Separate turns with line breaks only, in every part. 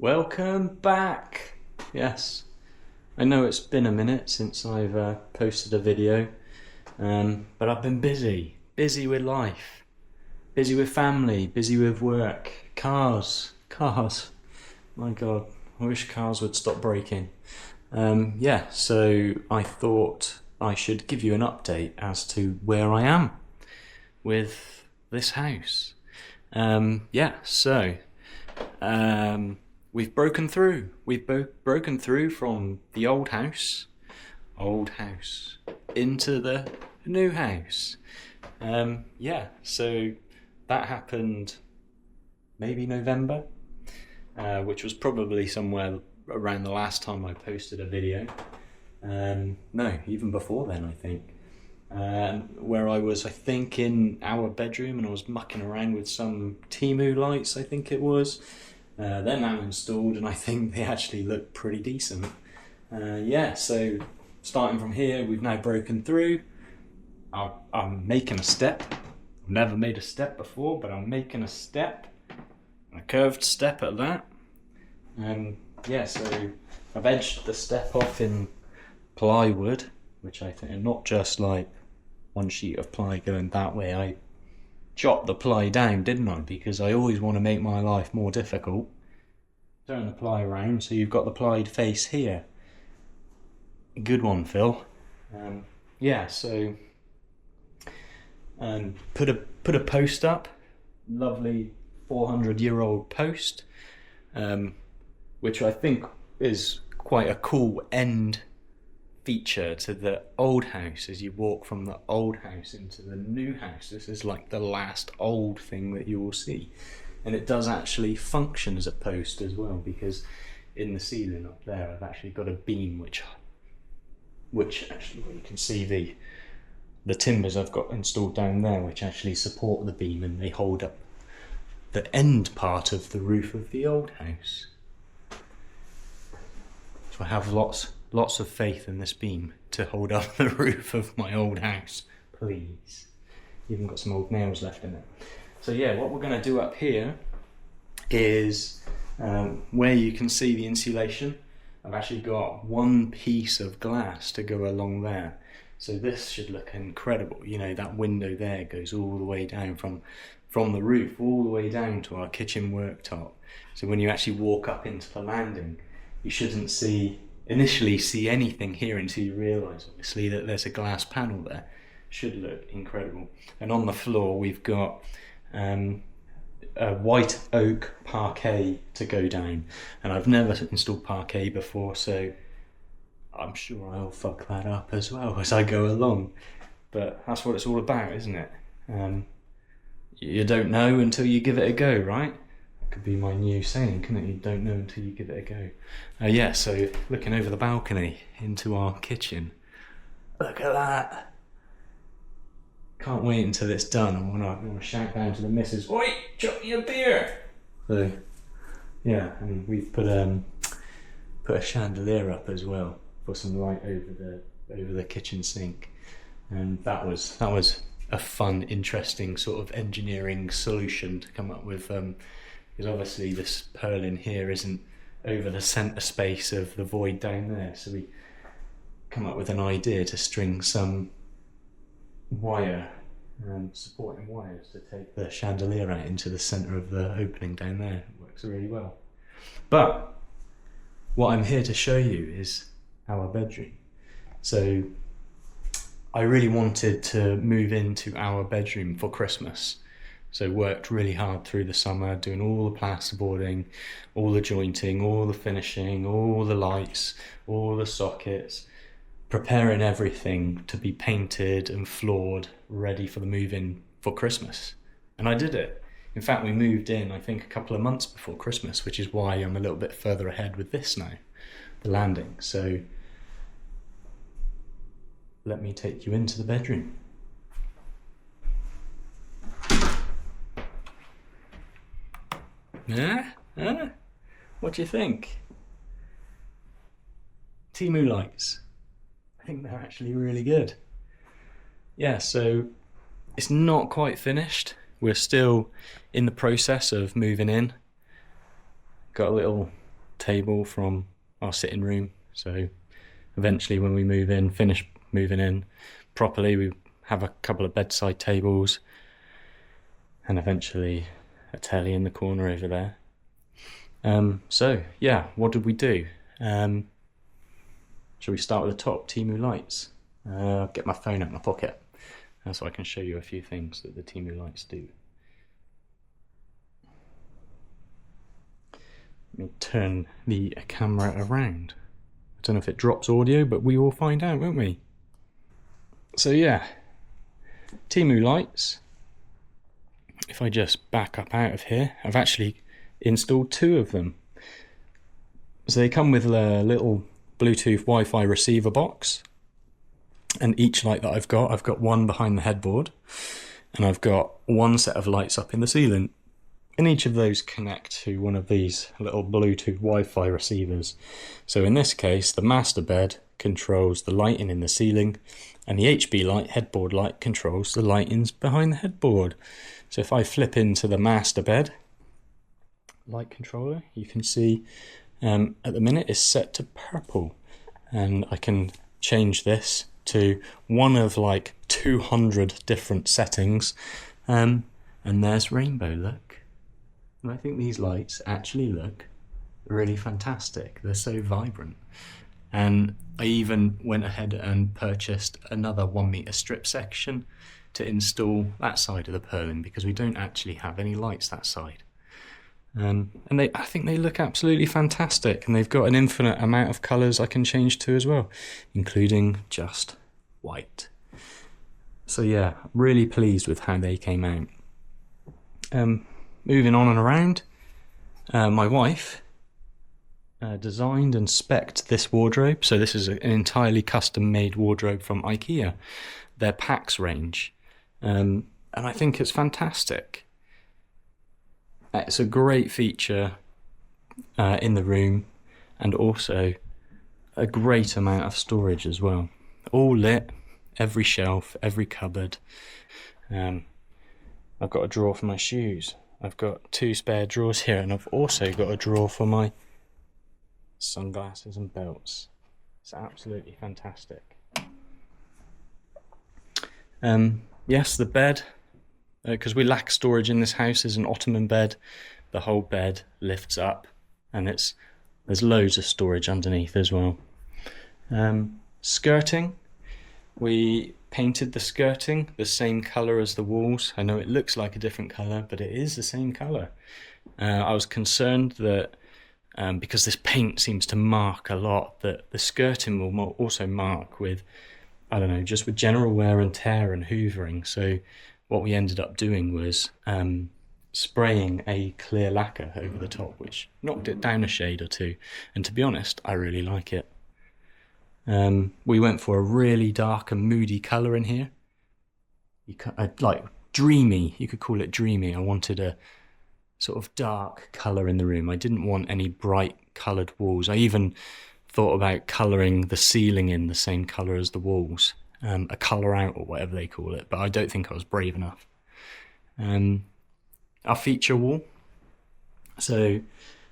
Welcome back. Yes, I know it's been a minute since I've posted a video, but I've been busy with life, busy with family, busy with work, cars. My God, I wish cars would stop breaking. So I thought I should give you an update as to where I am with this house. We've broken through. We've broken through from the old house, into the new house. So that happened maybe November, which was probably somewhere around the last time I posted a video. No, even before then, I think. Where I was, I think, in our bedroom, and I was mucking around with some Temu lights, I think it was. They're now installed, and I think they actually look pretty decent. So starting from here, we've now broken through. I'm making a step. I've never made a step before, but I'm making a step, a curved step at that. So I've edged the step off in plywood, which I think, and not just like one sheet of ply going that way. I chopped the ply down, didn't I? Because I always want to make my life more difficult. Turn the ply around so you've got the plied face here. Good one, Phil. Put a post up, lovely 400-year-old post, which I think is quite a cool end feature to the old house. As you walk from the old house into the new house, this is like the last old thing that you will see, and it does actually function as a post as well, because in the ceiling up there I've actually got a beam which actually, well, you can see the timbers I've got installed down there, which actually support the beam, and they hold up the end part of the roof of the old house. So I have lots of faith in this beam to hold up the roof of my old house, please. Even got some old nails left in it. So yeah, what we're going to do up here is where you can see the insulation. I've actually got one piece of glass to go along there. So this should look incredible. You know, that window there goes all the way down from the roof all the way down to our kitchen worktop. So when you actually walk up into the landing, you shouldn't initially see anything here until you realise, obviously, that there's a glass panel there. Should look incredible. And on the floor we've got a white oak parquet to go down, and I've never installed parquet before, so I'm sure I'll fuck that up as well as I go along. But that's what it's all about, isn't it? You don't know until you give it a go, right? Could be my new saying, couldn't it? You don't know until you give it a go. So looking over the balcony into our kitchen. Look at that. Can't wait until it's done. I want to shout down to the missus, "Oi, chop me a beer!" So, yeah, and we've put a chandelier up as well for some light over the kitchen sink. And that was a fun, interesting sort of engineering solution to come up with. Because obviously this purlin here isn't over the centre space of the void down there, so we come up with an idea to string some wire and supporting wires to take the chandelier out into the centre of the opening down there. It works really well. But what I'm here to show you is our bedroom. So I really wanted to move into our bedroom for Christmas. So worked really hard through the summer, doing all the plasterboarding, all the jointing, all the finishing, all the lights, all the sockets, preparing everything to be painted and floored, ready for the move-in for Christmas. And I did it. In fact, we moved in, I think, a couple of months before Christmas, which is why I'm a little bit further ahead with this now, the landing. So let me take you into the bedroom. Yeah? What do you think? Temu lights. I think they're actually really good. Yeah, so it's not quite finished. We're still in the process of moving in. Got a little table from our sitting room. So eventually when we finish moving in properly, we have a couple of bedside tables and eventually a telly in the corner over there. So yeah, what did we do? Shall we start with the top, Temu lights? Get my phone out of my pocket so I can show you a few things that the Temu lights do. Let me turn the camera around. I don't know if it drops audio, but we will find out, won't we? So yeah, Temu lights. If I just back up out of here, I've actually installed 2 of them. So they come with a little Bluetooth Wi-Fi receiver box, and each light that I've got one behind the headboard, and I've got one set of lights up in the ceiling, and each of those connect to one of these little Bluetooth Wi-Fi receivers. So in this case, the master bed controls the lighting in the ceiling, and the HB light, headboard light, controls the lightings behind the headboard. So if I flip into the master bed light controller, you can see at the minute it's set to purple, and I can change this to one of like 200 different settings, and there's rainbow, look. And I think these lights actually look really fantastic. They're so vibrant. And I even went ahead and purchased another 1 meter strip section to install that side of the purlin, because we don't actually have any lights that side. And I think they look absolutely fantastic, and they've got an infinite amount of colours I can change to as well, including just white. So yeah, really pleased with how they came out. Moving on and around, my wife designed and spec'd this wardrobe. So this is an entirely custom made wardrobe from IKEA, their Pax range, and I think it's fantastic. It's a great feature in the room, and also a great amount of storage as well. All lit, every shelf, every cupboard. I've got a drawer for my shoes. I've got 2 spare drawers here, and I've also got a drawer for my sunglasses and belts. It's absolutely fantastic. Yes, the bed, because we lack storage in this house, is an ottoman bed. The whole bed lifts up, and there's loads of storage underneath as well. Skirting, we painted the skirting the same colour as the walls. I know it looks like a different colour, but it is the same colour. I was concerned that because this paint seems to mark a lot, that the skirting will also mark with, I don't know, just with general wear and tear and hoovering. So what we ended up doing was spraying a clear lacquer over the top, which knocked it down a shade or 2. And to be honest, I really like it. We went for a really dark and moody colour in here. Like dreamy, you could call it dreamy. I wanted a sort of dark colour in the room. I didn't want any bright coloured walls. I even thought about colouring the ceiling in the same colour as the walls, a colour out or whatever they call it, but I don't think I was brave enough. Our feature wall. So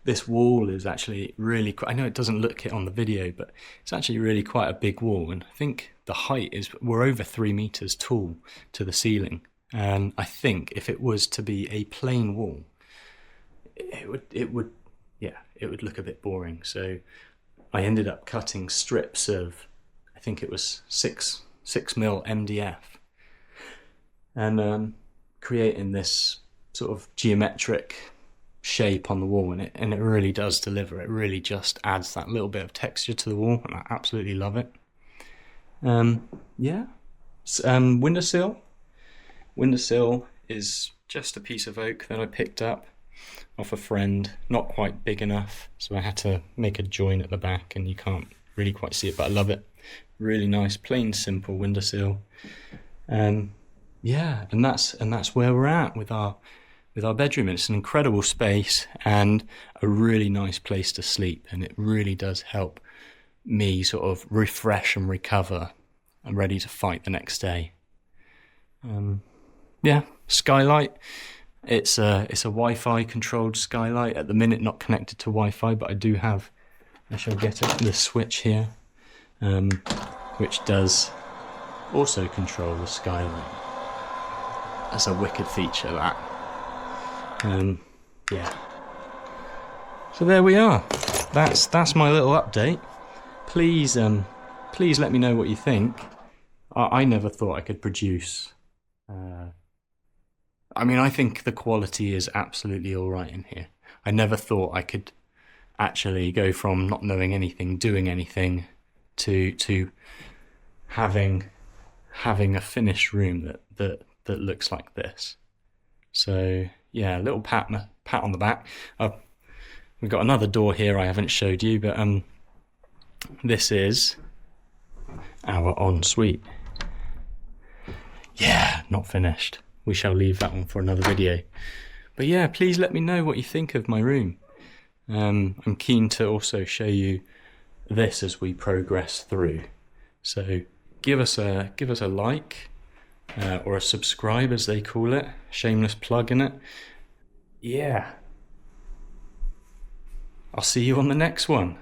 this wall is actually really, I know it doesn't look it on the video, but it's actually really quite a big wall, and I think the height is, we're over 3 meters tall to the ceiling. And I think if it was to be a plain wall, it would look a bit boring. So I ended up cutting strips of, I think it was 6mm MDF, and creating this sort of geometric shape on the wall, and it really does deliver. It really just adds that little bit of texture to the wall, and I absolutely love it. Windowsill is just a piece of oak that I picked up off a friend, not quite big enough, so I had to make a join at the back, and you can't really quite see it, but I love it. Really nice, plain, simple windowsill. And that's where we're at with our bedroom. It's an incredible space and a really nice place to sleep, and it really does help me sort of refresh and recover. I'm ready to fight the next day. Skylight. It's a Wi-Fi controlled skylight. At the minute not connected to Wi-Fi, but I do have, I shall get it, the switch here, which does also control the skylight. That's a wicked feature, that. Yeah. So there we are. That's my little update. Please let me know what you think. I never thought I could produce. I mean, I think the quality is absolutely all right in here. I never thought I could actually go from not knowing anything, doing anything, to having a finished room that looks like this. So yeah, a little pat on the back. We've got another door here I haven't showed you, but this is our ensuite. Yeah, not finished. We shall leave that one for another video. But yeah, please let me know what you think of my room. I'm keen to also show you this as we progress through. So give us a like, or a subscribe as they call it. Shameless plug in it. Yeah. I'll see you on the next one.